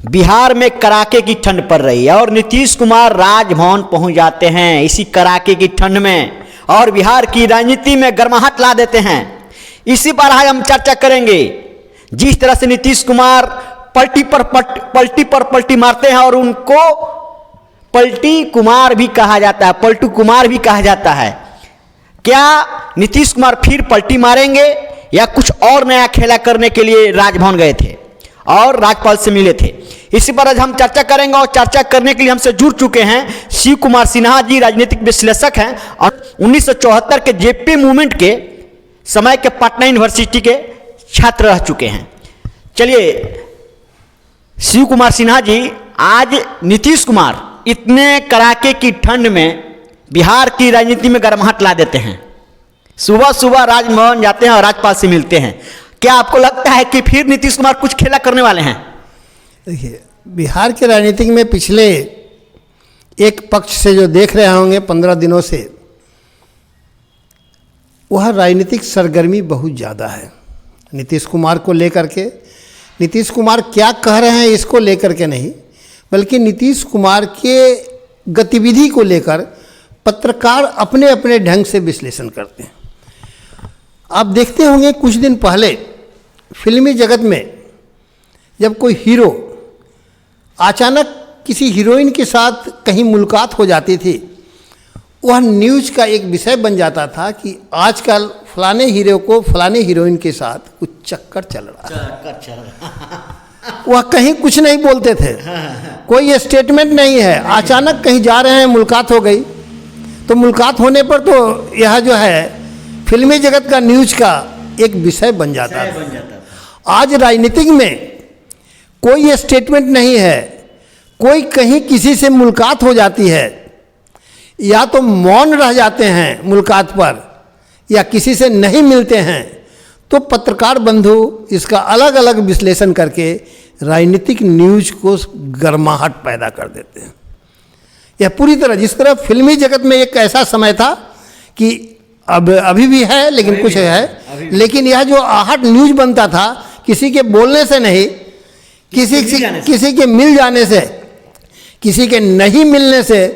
बिहार में कड़ाके की ठंड पड़ रही है और नीतीश कुमार राजभवन पहुंच जाते हैं इसी कड़ाके की ठंड में और बिहार की राजनीति में गर्माहट ला देते हैं। इसी पर आज हम चर्चा करेंगे। जिस तरह से नीतीश कुमार पलटी पर पलटी मारते हैं और उनको पलटी कुमार भी कहा जाता है, पलटू कुमार भी कहा जाता है। क्या नीतीश कुमार फिर पलटी मारेंगे या कुछ और नया खेला करने के लिए राजभवन गए थे और राज्यपाल से मिले थे? इसी पर आज हम चर्चा करेंगे और चर्चा करने के लिए हमसे जुड़ चुके हैं शिव कुमार सिन्हा जी, राजनीतिक विश्लेषक हैं और 1974 के जेपी मूवमेंट के समय के पटना यूनिवर्सिटी के छात्र रह चुके हैं। चलिए शिव कुमार सिन्हा जी, आज नीतीश कुमार इतने कड़ाके की ठंड में बिहार की राजनीति में गर्माहट ला देते हैं। सुबह सुबह राजभवन जाते हैं और राज्यपाल से मिलते हैं। क्या आपको लगता है कि फिर नीतीश कुमार कुछ खेला करने वाले हैं? देखिए, बिहार के राजनीति में पिछले एक पक्ष से जो देख रहे होंगे 15 दिनों से, वह राजनीतिक सरगर्मी बहुत ज़्यादा है नीतीश कुमार को लेकर के। नीतीश कुमार क्या कह रहे हैं इसको लेकर के नहीं, बल्कि नीतीश कुमार के गतिविधि को लेकर पत्रकार अपने अपने ढंग से विश्लेषण करते हैं। आप देखते होंगे कुछ दिन पहले फिल्मी जगत में जब कोई हीरो अचानक किसी हीरोइन के साथ कहीं मुलाकात हो जाती थी, वह न्यूज़ का एक विषय बन जाता था कि आजकल फलाने हीरो को फलाने हीरोइन के साथ कुछ चक्कर चल रहा है। वह कहीं कुछ नहीं बोलते थे, कोई स्टेटमेंट नहीं है। अचानक कहीं जा रहे हैं, मुलाकात हो गई, तो मुलाकात होने पर तो यह जो है फिल्मी जगत का न्यूज़ का एक विषय बन जाता था। आज राजनीतिक में कोई स्टेटमेंट नहीं है, कोई कहीं किसी से मुलाकात हो जाती है या तो मौन रह जाते हैं मुलाकात पर या किसी से नहीं मिलते हैं, तो पत्रकार बंधु इसका अलग अलग विश्लेषण करके राजनीतिक न्यूज़ को गर्माहट पैदा कर देते हैं। यह पूरी तरह, जिस तरह फिल्मी जगत में एक ऐसा समय था कि अभी भी है लेकिन कुछ है, लेकिन यह जो आहट न्यूज़ बनता था किसी के बोलने से नहीं, किसी के मिल जाने से, किसी के नहीं मिलने से,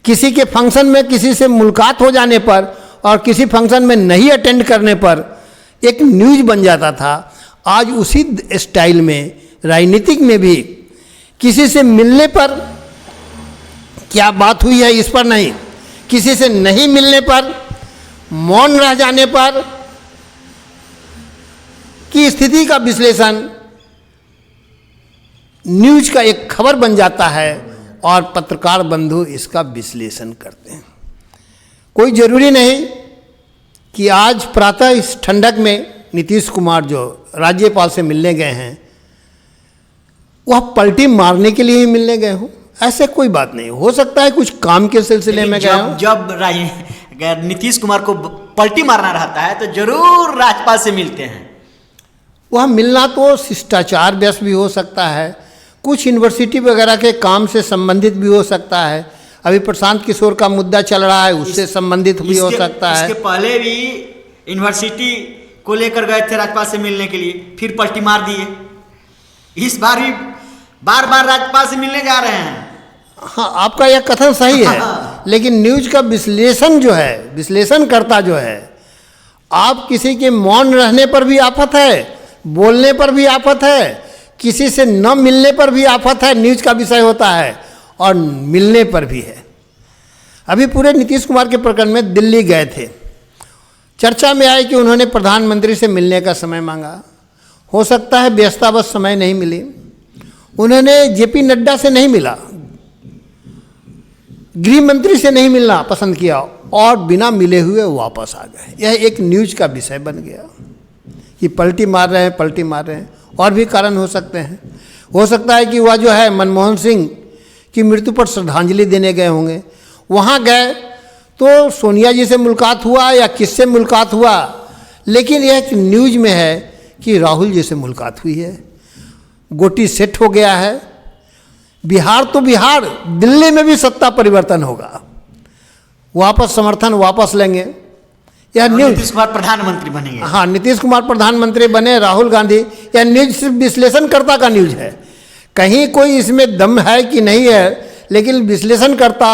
किसी के फंक्शन में किसी से मुलाकात हो जाने पर और किसी फंक्शन में नहीं अटेंड करने पर एक न्यूज़ बन जाता था। आज उसी स्टाइल में राजनीतिक में भी किसी से मिलने पर क्या बात हुई है इस पर नहीं, किसी से नहीं मिलने पर, मौन रह जाने पर की स्थिति का विश्लेषण न्यूज़ का एक खबर बन जाता है और पत्रकार बंधु इसका विश्लेषण करते हैं। कोई ज़रूरी नहीं कि आज प्रातः इस ठंडक में नीतीश कुमार जो राज्यपाल से मिलने गए हैं वह पलटी मारने के लिए ही मिलने गए हों, ऐसे कोई बात नहीं। हो सकता है कुछ काम के सिलसिले में गए हों। जब नीतीश कुमार को पलटी मारना रहता है तो जरूर राज्यपाल से मिलते हैं। वह मिलना तो शिष्टाचार व्यस्त भी हो सकता है, कुछ यूनिवर्सिटी वगैरह के काम से संबंधित भी हो सकता है। अभी प्रशांत किशोर का मुद्दा चल रहा है, उससे संबंधित भी हो सकता है। इसके पहले भी यूनिवर्सिटी को लेकर गए थे राज्यपाल से मिलने के लिए, फिर पलटी मार दिए। इस बार भी बार बार राज्यपाल से मिलने जा रहे हैं। हाँ, आपका यह कथन सही है, लेकिन न्यूज़ का विश्लेषण जो है, विश्लेषणकर्ता जो है, आप किसी के मौन रहने पर भी आफत है, बोलने पर भी आफत है, किसी से न मिलने पर भी आफत है, न्यूज़ का विषय होता है, और मिलने पर भी है। अभी पूरे नीतीश कुमार के प्रकरण में दिल्ली गए थे, चर्चा में आए कि उन्होंने प्रधानमंत्री से मिलने का समय मांगा। हो सकता है व्यस्ततावश समय नहीं मिली, उन्होंने जेपी नड्डा से नहीं मिला, गृह मंत्री से नहीं मिलना पसंद किया और बिना मिले हुए वापस आ गए। यह एक न्यूज़ का विषय बन गया कि पलटी मार रहे हैं, पलटी मार रहे हैं। और भी कारण हो सकते हैं। हो सकता है कि वह जो है मनमोहन सिंह की मृत्यु पर श्रद्धांजलि देने गए होंगे, वहाँ गए तो सोनिया जी से मुलाकात हुआ या किससे मुलाकात हुआ, लेकिन यह एक न्यूज़ में है कि राहुल जी से मुलाकात हुई है। गोटी सेट हो गया है। बिहार तो बिहार, दिल्ली में भी सत्ता परिवर्तन होगा, वापस समर्थन वापस लेंगे। यह न्यूज़, नीतीश कुमार प्रधानमंत्री बनेंगे। हाँ, नीतीश कुमार प्रधानमंत्री बने, राहुल गांधी, यह न्यूज़ सिर्फ विश्लेषणकर्ता का न्यूज़ है। कहीं कोई इसमें दम है कि नहीं है, लेकिन विश्लेषणकर्ता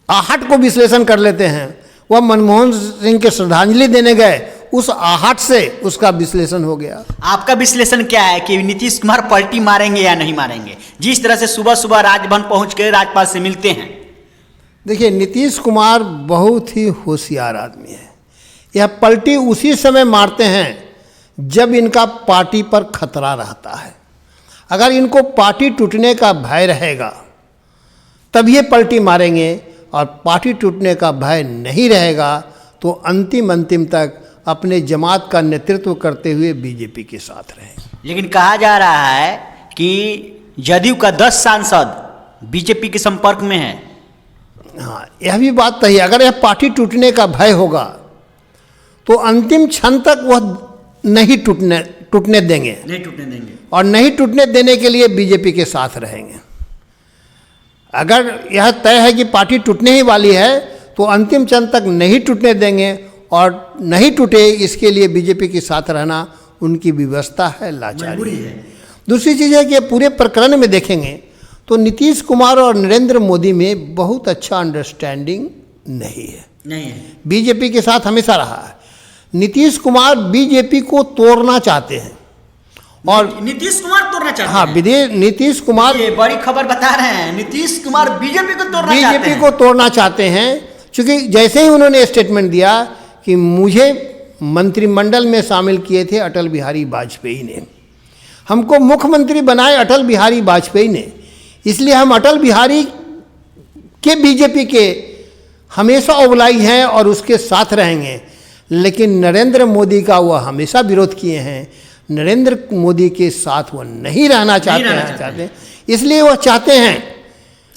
आहट को विश्लेषण कर लेते हैं। वह मनमोहन सिंह के श्रद्धांजलि देने गए, उस आहट से उसका विश्लेषण हो गया। आपका विश्लेषण क्या है कि नीतीश कुमार पलटी मारेंगे या नहीं मारेंगे, जिस तरह से सुबह सुबह राजभवन पहुंच के राज्यपाल से मिलते हैं? देखिए, नीतीश कुमार बहुत ही होशियार आदमी है। यह पलटी उसी समय मारते हैं जब इनका पार्टी पर खतरा रहता है। अगर इनको पार्टी टूटने का भय रहेगा तब ये पलटी मारेंगे, और पार्टी टूटने का भय नहीं रहेगा तो अंतिम तक अपने जमात का नेतृत्व करते हुए बीजेपी के साथ रहेंगे। लेकिन कहा जा रहा है कि जदयू का 10 सांसद बीजेपी के संपर्क में है। हाँ, यह भी बात सही है। अगर यह पार्टी टूटने का भय होगा तो अंतिम क्षण तक वह नहीं टूटने देंगे, और नहीं टूटने देने के लिए बीजेपी के साथ रहेंगे। अगर यह तय है कि पार्टी टूटने ही वाली है तो अंतिम क्षण तक नहीं टूटने देंगे, और नहीं टूटे इसके लिए बीजेपी के साथ रहना उनकी व्यवस्था है, लाचारी है। दूसरी चीज़ है कि पूरे प्रकरण में देखेंगे तो नीतीश कुमार और नरेंद्र मोदी में बहुत अच्छा अंडरस्टैंडिंग नहीं है। बीजेपी के साथ हमेशा रहा है। नीतीश कुमार बीजेपी को तोड़ना चाहते हैं, और नीतीश कुमार तोड़ना चाहते हैं। हाँ, नीतीश कुमार, ये बड़ी खबर बता रहे हैं, नीतीश कुमार बीजेपी को तोड़ना चाहते हैं। क्योंकि जैसे ही उन्होंने स्टेटमेंट दिया कि मुझे मंत्रिमंडल में शामिल किए थे अटल बिहारी वाजपेयी ने, हमको मुख्यमंत्री बनाए अटल बिहारी वाजपेयी ने, इसलिए हम अटल बिहारी के बीजेपी के हमेशा ओबलाई हैं और उसके साथ रहेंगे। लेकिन नरेंद्र मोदी का वह हमेशा विरोध किए हैं। नरेंद्र मोदी के साथ वह नहीं रहना चाहते, इसलिए वह चाहते हैं,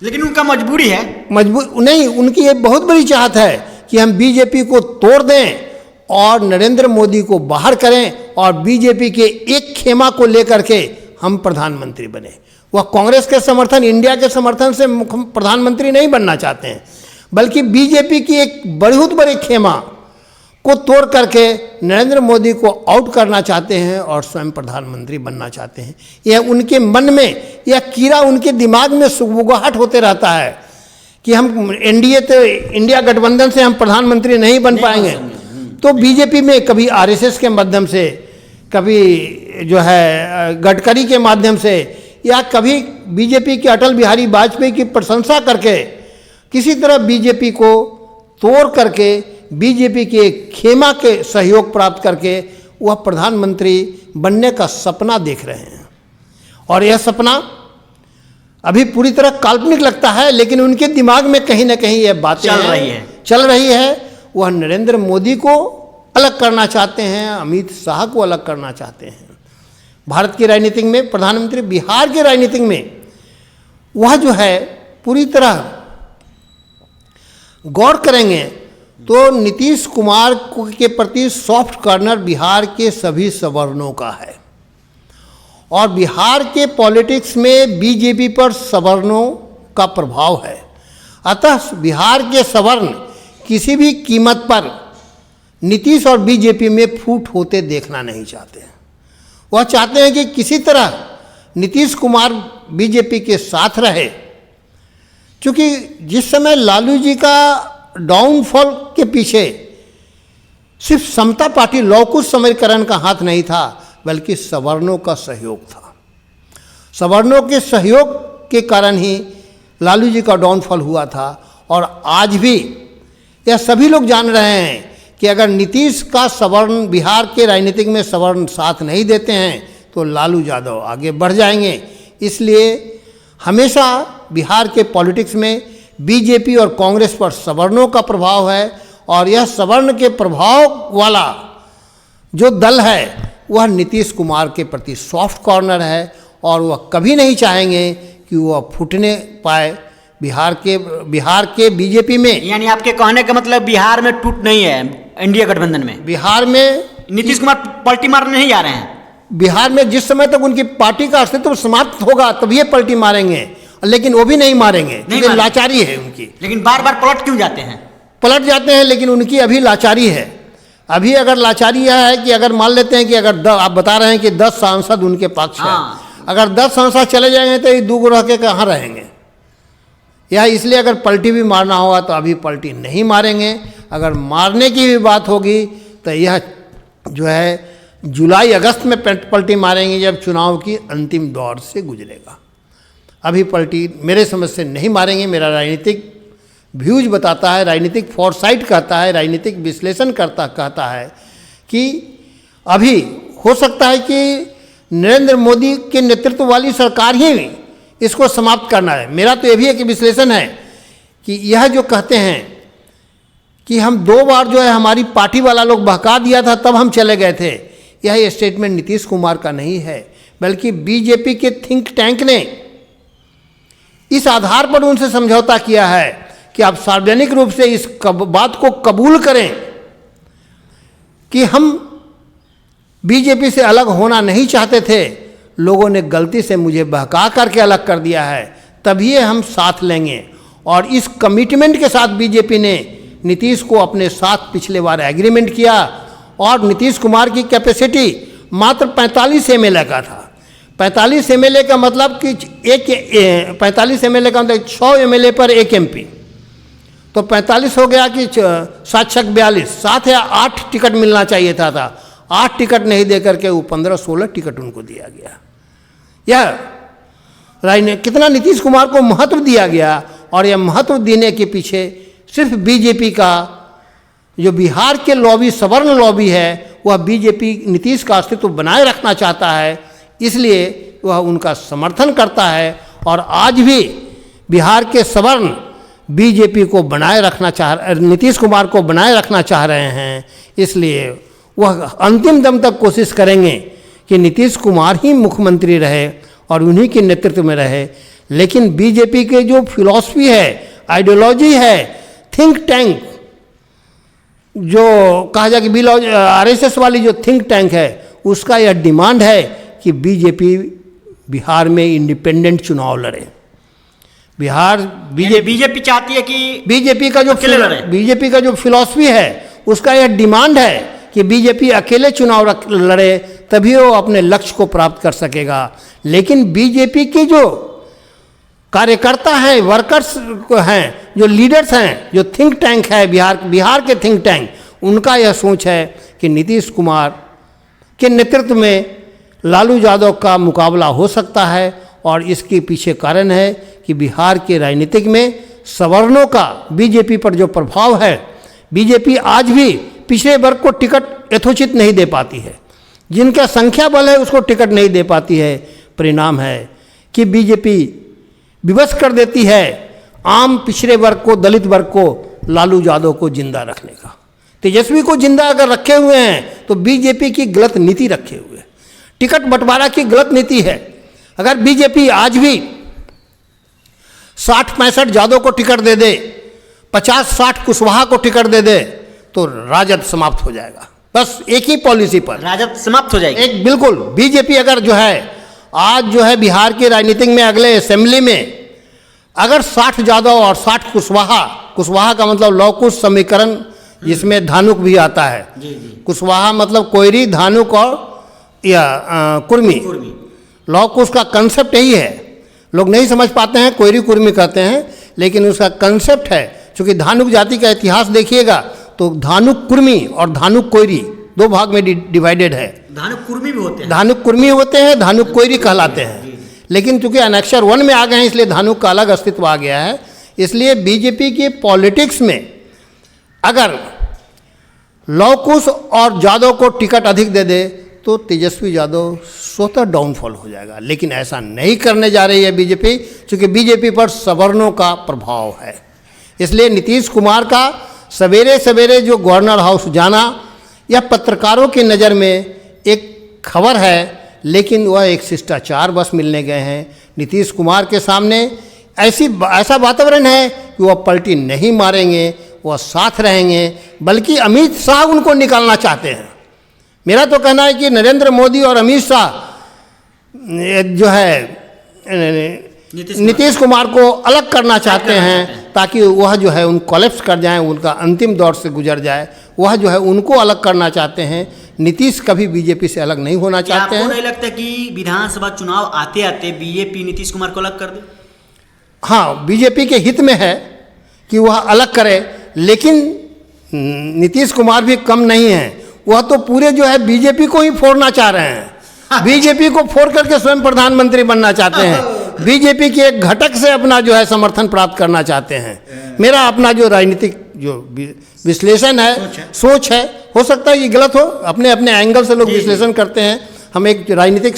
लेकिन उनका मजबूरी है। नहीं, उनकी ये बहुत बड़ी चाहत है कि हम बीजेपी को तोड़ दें और नरेंद्र मोदी को बाहर करें, और बीजेपी के एक खेमा को लेकर के हम प्रधानमंत्री बने। वह कांग्रेस के समर्थन, इंडिया के समर्थन से प्रधानमंत्री नहीं बनना चाहते हैं, बल्कि बीजेपी की एक बहुत बड़े खेमा को तोड़ करके नरेंद्र मोदी को आउट करना चाहते हैं और स्वयं प्रधानमंत्री बनना चाहते हैं। यह उनके मन में, यह कीड़ा उनके दिमाग में सुगबुगाहट होते रहता है कि हम इंडिया गठबंधन से हम प्रधानमंत्री नहीं बन पाएंगे। तो बीजेपी में कभी आरएसएस के माध्यम से, कभी जो है गडकरी के माध्यम से, या कभी बीजेपी के अटल बिहारी वाजपेयी की प्रशंसा करके किसी तरह बीजेपी को तोड़ करके बीजेपी के खेमा के सहयोग प्राप्त करके वह प्रधानमंत्री बनने का सपना देख रहे हैं। और यह सपना अभी पूरी तरह काल्पनिक लगता है, लेकिन उनके दिमाग में कहीं ना कहीं यह बातें चल रही है। वह नरेंद्र मोदी को अलग करना चाहते हैं, अमित शाह को अलग करना चाहते हैं। भारत की राजनीति में, प्रधानमंत्री बिहार की राजनीति में वह जो है पूरी तरह गौर करेंगे तो नीतीश कुमार के प्रति सॉफ्ट कॉर्नर बिहार के सभी सवर्णों का है, और बिहार के पॉलिटिक्स में बीजेपी पर सवर्णों का प्रभाव है। अतः बिहार के सवर्ण किसी भी कीमत पर नीतीश और बीजेपी में फूट होते देखना नहीं चाहते हैं। वह चाहते हैं कि किसी तरह नीतीश कुमार बीजेपी के साथ रहे, क्योंकि जिस समय लालू जी का डाउनफॉल के पीछे सिर्फ समता पार्टी लौकुश समीकरण का हाथ नहीं था, बल्कि सवर्णों का सहयोग था। सवर्णों के सहयोग के कारण ही लालू जी का डाउनफॉल हुआ था। और आज भी यह सभी लोग जान रहे हैं कि अगर नीतीश का सवर्ण, बिहार के राजनीतिक में सवर्ण साथ नहीं देते हैं तो लालू यादव आगे बढ़ जाएंगे। इसलिए हमेशा बिहार के पॉलिटिक्स में बीजेपी और कांग्रेस पर सवर्णों का प्रभाव है, और यह सवर्ण के प्रभाव वाला जो दल है वह नीतीश कुमार के प्रति सॉफ्ट कॉर्नर है, और वह कभी नहीं चाहेंगे कि वह फूटने पाए बिहार के बीजेपी में। यानी आपके कहने का मतलब बिहार में टूट नहीं है इंडिया गठबंधन में? बिहार में नीतीश कुमार पलटी मारने नहीं जा रहे हैं। बिहार में जिस समय तक उनकी पार्टी का अस्तित्व समाप्त होगा तभी ये पलटी मारेंगे, लेकिन वो भी नहीं मारेंगे, क्योंकि लाचारी है उनकी। लेकिन बार बार पलट क्यों जाते हैं? पलट जाते हैं, लेकिन उनकी अभी लाचारी है। अभी अगर लाचारी यह है कि अगर मान लेते हैं कि अगर आप बता रहे हैं कि 10 सांसद उनके पक्ष है, अगर 10 सांसद चले जाएंगे तो ये दो रह के कहाँ रहेंगे। यह इसलिए अगर पलटी भी मारना होगा तो अभी पलटी नहीं मारेंगे। अगर मारने की भी बात होगी तो यह जो है जुलाई अगस्त में पलटी मारेंगे, जब चुनाव की अंतिम दौर से गुजरेगा। अभी पलटी मेरे समझ से नहीं मारेंगे। मेरा राजनीतिक व्यूज बताता है, राजनीतिक फोरसाइट कहता है, राजनीतिक विश्लेषण कहता है कि अभी हो सकता है कि नरेंद्र मोदी के नेतृत्व वाली सरकार ही इसको समाप्त करना है। मेरा तो ये भी एक विश्लेषण है कि यह जो कहते हैं कि हम 2 बार जो है हमारी पार्टी वाला लोग बहका दिया था तब हम चले गए थे, यह स्टेटमेंट नीतीश कुमार का नहीं है, बल्कि बीजेपी के थिंक टैंक ने इस आधार पर उनसे समझौता किया है कि आप सार्वजनिक रूप से इस बात को कबूल करें कि हम बीजेपी से अलग होना नहीं चाहते थे, लोगों ने गलती से मुझे बहका करके अलग कर दिया है, तभी हम साथ लेंगे। और इस कमिटमेंट के साथ बीजेपी ने नीतीश को अपने साथ पिछले बार एग्रीमेंट किया और नीतीश कुमार की कैपेसिटी मात्र 45 एमएलए का था। 45 एमएलए का मतलब कि 45 एमएलए का मतलब 100 एमएलए पर 1 एमपी, तो 45 हो गया कि 7-42, 7 या 8 टिकट मिलना चाहिए था 8 टिकट नहीं दे करके वो 15-16 टिकट उनको दिया गया। यह कितना नीतीश कुमार को महत्व दिया गया, और यह महत्व देने के पीछे सिर्फ बीजेपी का जो बिहार के लॉबी, सवर्ण लॉबी है, वह बीजेपी नीतीश का अस्तित्व बनाए रखना चाहता है, इसलिए वह उनका समर्थन करता है। और आज भी बिहार के सवर्ण बीजेपी को बनाए रखना नीतीश कुमार को बनाए रखना चाह रहे हैं, इसलिए वह अंतिम दम तक कोशिश करेंगे कि नीतीश कुमार ही मुख्यमंत्री रहे और उन्हीं के नेतृत्व में रहे। लेकिन बीजेपी के जो फिलॉसफी है, आइडियोलॉजी है, थिंक टैंक जो कहा जाए कि आरएसएस वाली जो थिंक टैंक है, उसका यह डिमांड है कि बीजेपी बिहार में इंडिपेंडेंट चुनाव लड़े। बीजेपी चाहती है कि बीजेपी का जो फिलॉसफी है, उसका यह डिमांड है कि बीजेपी अकेले चुनाव लड़े, तभी वो अपने लक्ष्य को प्राप्त कर सकेगा। लेकिन बीजेपी के जो कार्यकर्ता हैं, वर्कर्स हैं, जो लीडर्स हैं, जो थिंक टैंक है बिहार के थिंक टैंक, उनका यह सोच है कि नीतीश कुमार के नेतृत्व में लालू यादव का मुकाबला हो सकता है। और इसके पीछे कारण है कि बिहार के राजनीतिक में सवर्णों का बीजेपी पर जो प्रभाव है, बीजेपी आज भी पिछड़े वर्ग को टिकट यथोचित नहीं दे पाती है, जिनका संख्या बल है उसको टिकट नहीं दे पाती है। परिणाम है कि बीजेपी विवश कर देती है आम पिछड़े वर्ग को, दलित वर्ग को, लालू यादव को जिंदा रखने का। तेजस्वी को जिंदा अगर रखे हुए हैं तो बीजेपी की गलत नीति रखे हुए, टिकट बंटवारा की गलत नीति है। अगर बीजेपी आज भी 60-65 यादव को टिकट दे दे, 50-60 कुशवाहा को टिकट दे दे, तो राजद समाप्त हो जाएगा। बस एक ही पॉलिसी पर राजद समाप्त हो जाएगी। एक बिल्कुल बीजेपी अगर जो है आज जो है बिहार के राजनीतिक में अगले असेंबली में अगर 60 यादव और 60 कुशवाहा का मतलब लौकुश समीकरण जिसमें धानुक भी आता है, कुशवाहा मतलब कोयरी, धानुक और या कुर्मी। लौकुश का कंसेप्ट यही है, लोग नहीं समझ पाते हैं, कोयरी कुर्मी कहते हैं, लेकिन उसका कंसेप्ट है। चूँकि धानुक जाति का इतिहास देखिएगा तो धानुक कुर्मी और धानुक कोयरी 2 भाग में डिवाइडेड है। धानुक कुर्मी भी होते हैं, धानुक कुर्मी होते हैं, धानुक कोयरी कहलाते हैं। लेकिन चूंकि अनेक्सर 1 में आ गए हैं, इसलिए धानुक का अलग अस्तित्व आ गया है। इसलिए बीजेपी के पॉलिटिक्स में अगर लौकुश और यादव को टिकट अधिक दे दे तो तेजस्वी यादव स्वतः डाउनफॉल हो जाएगा। लेकिन ऐसा नहीं करने जा रही है बीजेपी, क्योंकि बीजेपी पर सवर्णों का प्रभाव है। इसलिए नीतीश कुमार का सवेरे सवेरे जो गवर्नर हाउस जाना, यह पत्रकारों की नज़र में एक खबर है, लेकिन वह एक शिष्टाचार बस मिलने गए हैं। नीतीश कुमार के सामने ऐसा वातावरण है कि वह पलटी नहीं मारेंगे, वह साथ रहेंगे, बल्कि अमित शाह उनको निकालना चाहते हैं। मेरा तो कहना है कि नरेंद्र मोदी और अमित शाह जो है नीतीश कुमार को अलग करना चाहते हैं, ताकि वह जो है उन कोलैप्स कर जाएं, उनका अंतिम दौर से गुजर जाए। वह जो है उनको अलग करना चाहते हैं, नीतीश कभी बीजेपी से अलग नहीं होना क्या चाहते आपको हैं। नहीं लगता कि विधानसभा चुनाव आते आते बीजेपी नीतीश कुमार को अलग कर दे? हाँ, बीजेपी के हित में है कि वह अलग करे, लेकिन नीतीश कुमार भी कम नहीं है। वह तो पूरे जो है बीजेपी को ही फोड़ना चाह रहे हैं, बीजेपी को फोड़ करके स्वयं प्रधानमंत्री बनना चाहते हैं, बीजेपी के एक घटक से अपना जो है समर्थन प्राप्त करना चाहते हैं। मेरा अपना जो राजनीतिक जो विश्लेषण है, सोच है, हो सकता है ये गलत हो, अपने अपने एंगल से लोग विश्लेषण करते हैं। हम एक राजनीतिक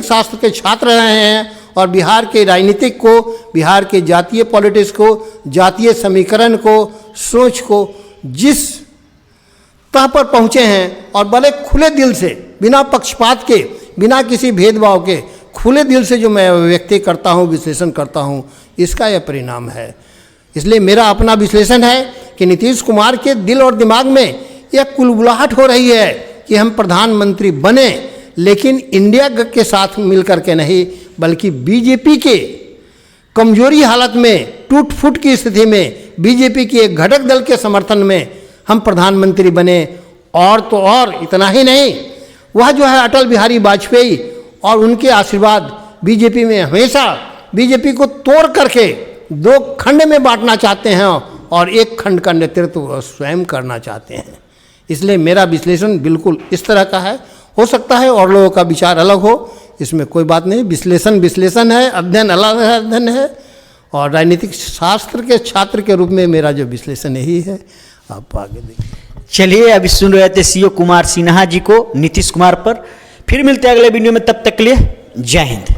शास्त्र के छात्र रहे हैं और बिहार के राजनीतिक को, बिहार के जातीय पॉलिटिक्स को, जातीय समीकरण को, सोच को जिस तह पर पहुँचे हैं और बड़े खुले दिल से, बिना पक्षपात के, बिना किसी भेदभाव के, खुले दिल से जो मैं व्यक्ति करता हूँ, विश्लेषण करता हूँ, इसका यह परिणाम है। इसलिए मेरा अपना विश्लेषण है कि नीतीश कुमार के दिल और दिमाग में यह कुलबुलाहट हो रही है कि हम प्रधानमंत्री बने, लेकिन इंडिया के साथ मिलकर के नहीं, बल्कि बीजेपी के कमजोरी हालत में, टूट फूट की स्थिति में, बीजेपी के एक घटक दल के समर्थन में हम प्रधानमंत्री बने। और तो और इतना ही नहीं, वह जो है अटल बिहारी वाजपेयी और उनके आशीर्वाद बीजेपी में हमेशा बीजेपी को तोड़ करके दो खंड में बांटना चाहते हैं और एक खंड का नेतृत्व स्वयं करना चाहते हैं। इसलिए मेरा विश्लेषण बिल्कुल इस तरह का है। हो सकता है और लोगों का विचार अलग हो, इसमें कोई बात नहीं। विश्लेषण है, अध्ययन अलग है, अध्ययन है, और राजनीतिक शास्त्र के छात्र के रूप में मेरा जो विश्लेषण यही है। आप आगे देखिए। चलिए, अभी सुन रहे थे सीओ कुमार सिन्हा जी को नीतीश कुमार पर। फिर मिलते हैं अगले वीडियो में, तब तक के लिए जय हिंद।